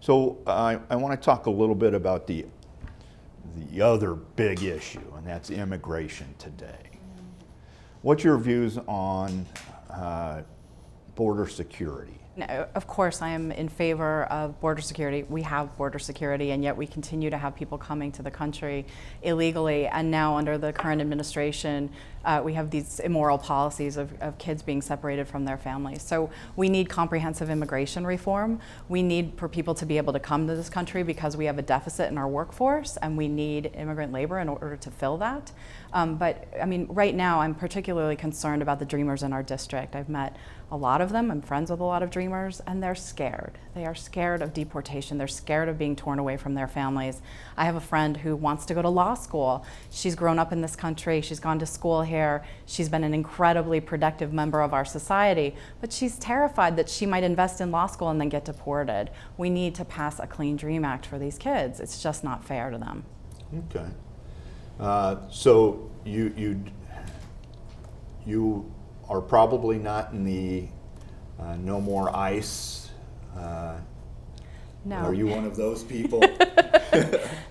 So I want to talk a little bit about the other big issue, and that's immigration today. What's your views on border security? Of course, I am in favor of border security. We have border security, and yet we continue to have people coming to the country illegally. And now, under the current administration, we have these immoral policies of kids being separated from their families. So we need comprehensive immigration reform. We need for people to be able to come to this country because we have a deficit in our workforce, and we need immigrant labor in order to fill that. But I mean, right now, I'm particularly concerned about the Dreamers in our district. I've met a lot of them. I'm friends with a lot of Dreamers, and they're scared. They are scared of deportation. They're scared of being torn away from their families. I have a friend who wants to go to law school. She's grown up in this country. She's gone to school here. She's been an incredibly productive member of our society, but she's terrified that she might invest in law school and then get deported. We need to pass a Clean Dream Act for these kids. It's just not fair to them. Okay. So you are probably not in the no more ICE. No. Are you one of those people?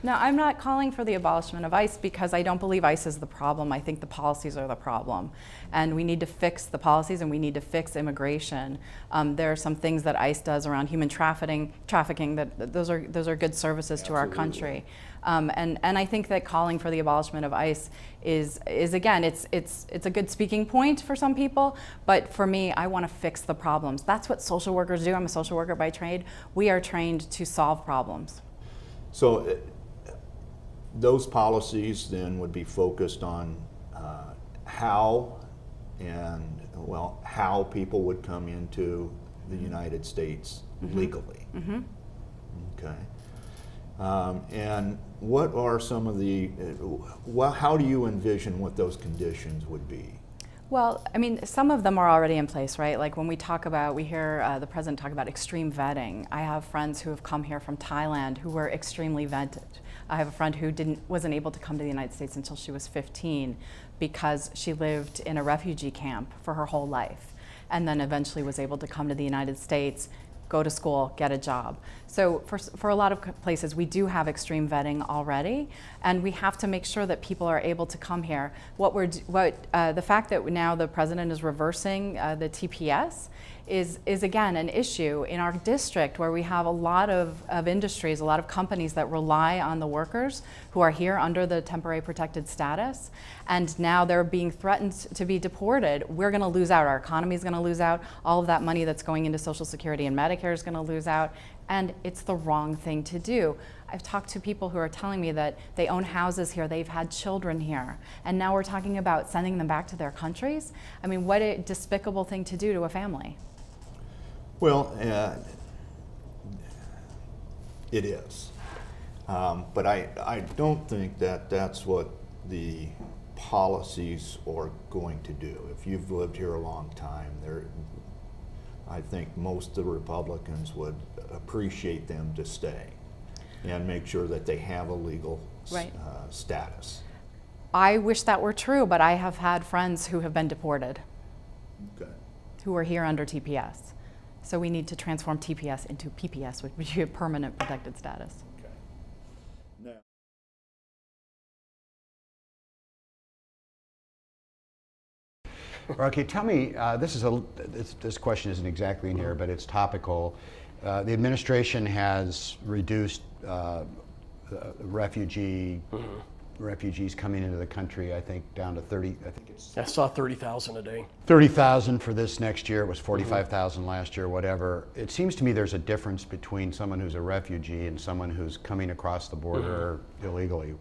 No, I'm not calling for the abolishment of ICE because I don't believe ICE is the problem. I think the policies are the problem. And we need to fix the policies, and we need to fix immigration. There are some things that ICE does around human trafficking that those are good services to our country. And I think that calling for the abolishment of ICE is again, it's a good speaking point for some people, but for me, I want to fix the problems. That's what social workers do. I'm a social worker by trade. We are trained to solve problems. So those policies then would be focused on how people would come into the United States legally. Mm-hmm. Okay. And what are some of the, how do you envision what those conditions would be? Well, I mean, some of them are already in place, right? Like when we hear the president talk about extreme vetting. I have friends who have come here from Thailand who were extremely vetted. I have a friend who wasn't able to come to the United States until she was 15 because she lived in a refugee camp for her whole life, and then eventually was able to come to the United States, go to school, get a job. So for a lot of places, we do have extreme vetting already, and we have to make sure that people are able to come here. The fact that now the president is reversing the TPS is again an issue in our district, where we have a lot of industries, a lot of companies that rely on the workers who are here under the temporary protected status, and now they're being threatened to be deported. We're going to lose out. Our economy is going to lose out. All of that money that's going into Social Security and Medicare is going to lose out, and it's the wrong thing to do. I've talked to people who are telling me that they own houses here, they've had children here, and now we're talking about sending them back to their countries. I mean, what a despicable thing to do to a family. Well, it is. But I don't think that that's what the policies are going to do. If you've lived here a long time, I think most of the Republicans would appreciate them to stay and make sure that they have a legal status. I wish that were true, but I have had friends who have been deported, who are here under TPS. So we need to transform TPS into PPS, which would be a permanent protected status. Okay. Now, Rocky, tell me, this question isn't exactly in here, but it's topical. The administration has reduced refugees coming into the country, I think, down to 30. I saw 30,000 a day. 30,000 for this next year. It was 45,000 last year, whatever. It seems to me there's a difference between someone who's a refugee and someone who's coming across the border illegally.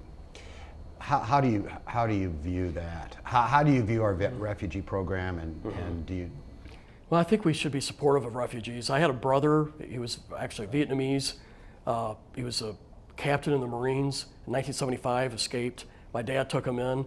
How do you view that? How do you view our refugee program, and do you? Well, I think we should be supportive of refugees. I had a brother. He was actually Vietnamese. He was a captain in the Marines in 1975, escaped. My dad took him in,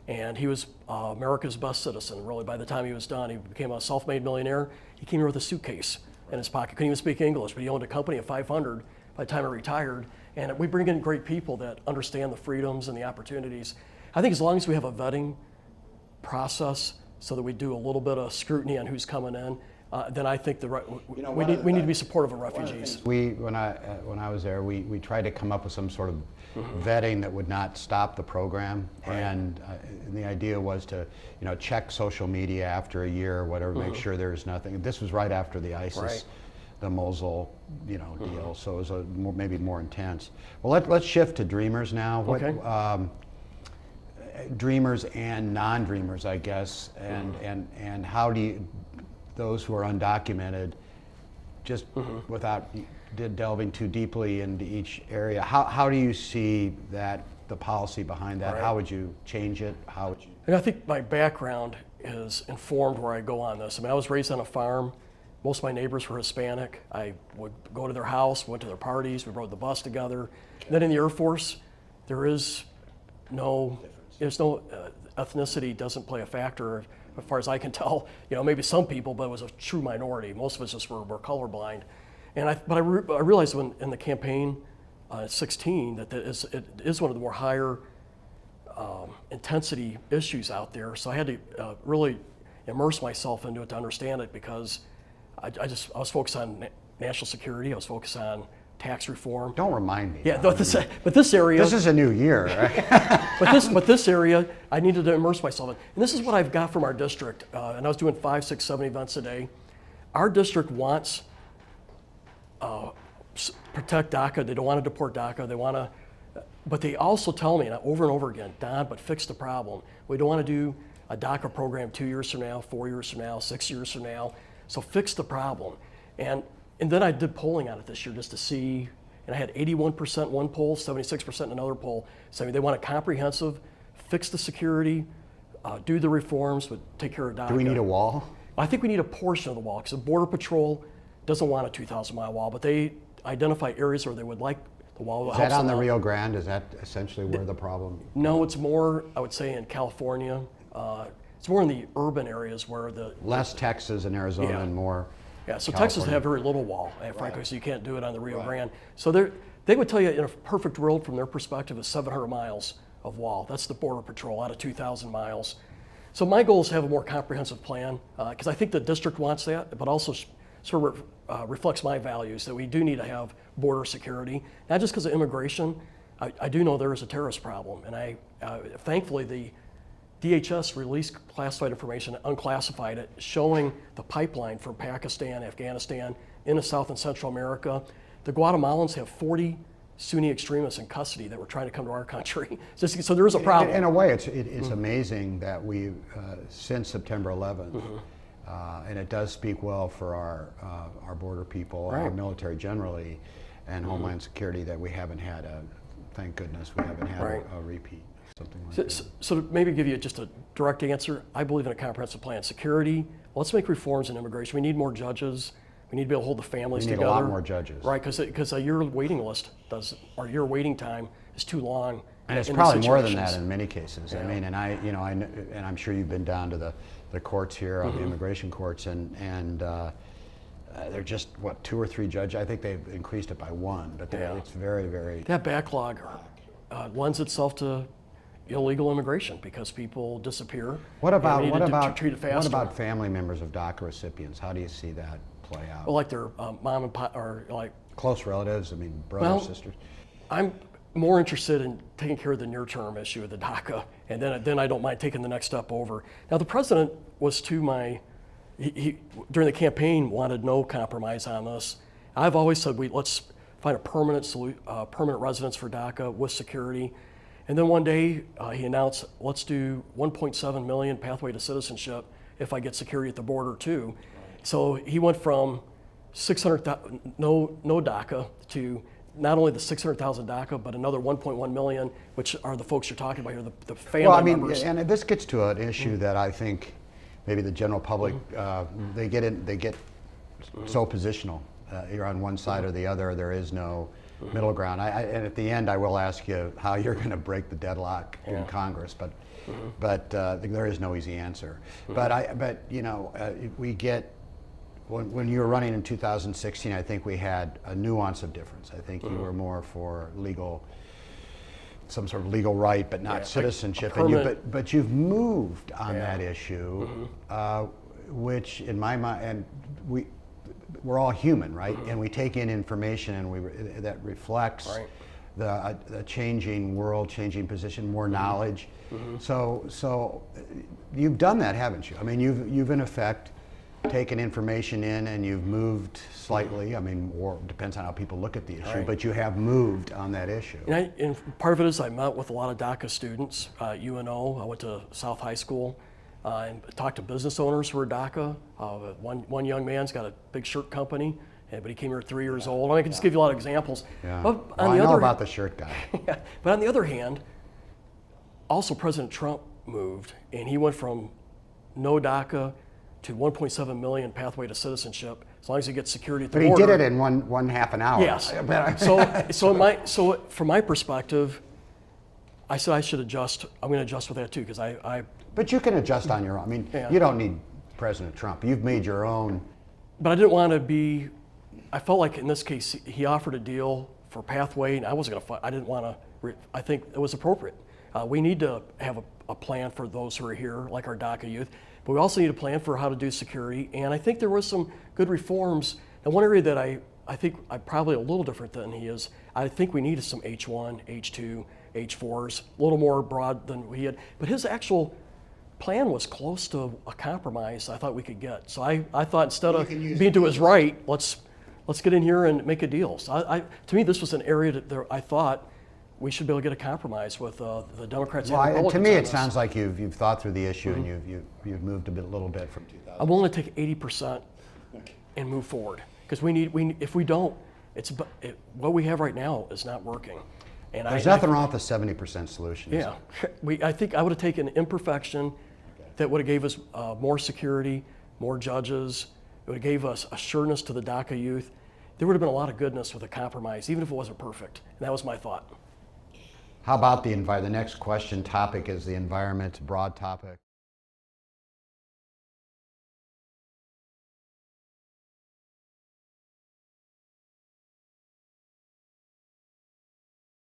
and he was America's best citizen, really. By the time he was done, he became a self-made millionaire. He came here with a suitcase in his pocket. Couldn't even speak English, but he owned a company of 500 by the time he retired. And we bring in great people that understand the freedoms and the opportunities. I think as long as we have a vetting process so that we do a little bit of scrutiny on who's coming in, then I think know, we need to be supportive of refugees. When I was there, we tried to come up with some sort of vetting that would not stop the program, and the idea was to check social media after a year or whatever, make sure there's nothing. This was right after the ISIS, the Mosul deal, so it was maybe more intense. Well, let's shift to Dreamers now. Okay. Dreamers and non-Dreamers, I guess, and how do you, those who are undocumented, just without delving too deeply into each area, how do you see that, the policy behind that? How would you change it? How would you? And I think my background is informed where I go on this. I mean, I was raised on a farm. Most of my neighbors were Hispanic. I would go to their house, went to their parties, we rode the bus together. And then in the Air Force, there's no ethnicity doesn't play a factor as far as I can tell. Maybe some people, but it was a true minority. Most of us just were colorblind. But I realized when in the campaign at 16 that it is one of the more higher intensity issues out there. So I had to really immerse myself into it to understand it, because I was focused on national security. I was focused on tax reform. Don't remind me. Yeah, but this area. This is a new year, right? but this area, I needed to immerse myself in. And this is what I've got from our district. And I was doing 5, 6, 7 events a day. Our district wants protect DACA. They don't want to deport DACA. They want to, but they also tell me over and over again, Don, but fix the problem. We don't want to do a DACA program 2 years from now, 4 years from now, 6 years from now. So fix the problem. And then I did polling on it this year just to see, and I had 81% one poll, 76% in another poll, saying they want a comprehensive, fix the security, do the reforms, but take care of DACA. Do we need a wall? I think we need a portion of the wall, because the Border Patrol doesn't want a 2,000-mile wall, but they identify areas where they would like the wall. Is that on the Rio Grande? Is that essentially where the problem? No, it's more, I would say, in California. It's more in the urban areas where less Texas and Arizona and more. Yeah, so California. Texas have very little wall, frankly, so you can't do it on the Rio Grande. So they would tell you in a perfect world, from their perspective, is 700 miles of wall. That's the Border Patrol out of 2,000 miles. So my goal is to have a more comprehensive plan, because I think the district wants that, but also sort of reflects my values, that we do need to have border security, not just because of immigration. I do know there is a terrorist problem, and thankfully the DHS released classified information, unclassified it, showing the pipeline from Pakistan, Afghanistan, into South and Central America. The Guatemalans have 40 Sunni extremists in custody that were trying to come to our country. So there is a problem. In a way, it's amazing that we, since September 11th, and it does speak well for our border people, our military generally, and Homeland Security, that we haven't had thank goodness, we haven't had a repeat. So to maybe give you just a direct answer, I believe in a comprehensive plan. Security, let's make reforms in immigration. We need more judges. We need to be able to hold the families together. We need a lot more judges. Right, because your waiting list or your waiting time is too long. And it's probably more than that in many cases. Yeah. I mean, and I'm sure you've been down to the courts here, the immigration courts, and they're just, 2 or 3 judges. I think they've increased it by 1, but it's very, very. That backlog lends itself to illegal immigration, because people disappear. What about family members of DACA recipients? How do you see that play out? Well, like their mom and pop, or like close relatives. I mean, brothers, sisters. I'm more interested in taking care of the near-term issue of the DACA, and then I don't mind taking the next step over. Now, the president was he during the campaign wanted no compromise on this. I've always said let's find a permanent residence for DACA with security. And then one day he announced, let's do 1.7 million pathway to citizenship if I get security at the border too. So he went from 600,000 no DACA to not only the 600,000 DACA, but another 1.1 million, which are the folks you're talking about here, the family members. And this gets to an issue that I think maybe the general public they get so positional. You're on one side or the other. There is no middle ground. And at the end, I will ask you how you're going to break the deadlock in Congress, but there is no easy answer. But we get when you were running in 2016, I think we had a nuance of difference. I think you were more for some sort of legal right, but not citizenship. But you've moved on that issue. which in my mind, and we're all human, right? And we take in information and that reflects Right. the changing world, changing position, more knowledge. So you've done that, haven't you? I mean, you've in effect taken information in and you've moved slightly. I mean, or depends on how people look at the issue, Right. but you have moved on that issue. And part of it is I met with a lot of DACA students, UNO. I went to South High School and talked to business owners who are DACA. One young man's got a big shirt company, but he came here at 3 years old. I can just give you a lot of examples. Yeah. But Well, I know about the shirt guy. But on the other hand, also President Trump moved, and he went from no DACA to 1.7 million pathway to citizenship, as long as he gets security at the But he border. did it in one half an hour. Yes. So from my perspective, I said I should adjust. I'm going to adjust with that too, because I But you can adjust on your own. I mean, Yeah. you don't need President Trump. You've made your own. but I didn't want to be. I felt like in this case he offered a deal for pathway, and I wasn't going to fight. I didn't want to. I think it was appropriate. We need to have a plan for those who are here, like our DACA youth. But we also need a plan for how to do security. And I think there was some good reforms. And one area that I think I'm probably a little different than he is. I think we needed some H1, H2, H4s, a little more broad than we had. But his actual plan was close to a compromise I thought we could get. So I thought instead of being to his right, let's get in here and make a deal. So to me, this was an area that I thought we should be able to get a compromise with the Democrats and Well, Republicans. to me, on it this. sounds like you've thought through the issue and you've moved a little bit from 2000. I'm willing to take 80% and move forward, because if we don't, what we have right now is not working. And There's nothing wrong with a 70% solution. is Yeah, there? I think I would have taken imperfection that would have gave us more security, more judges. It would have gave us assuredness to the DACA youth. There would have been a lot of goodness with a compromise, even if it wasn't perfect. And that was my thought. How about the environment? The next question topic is the environment, broad topic.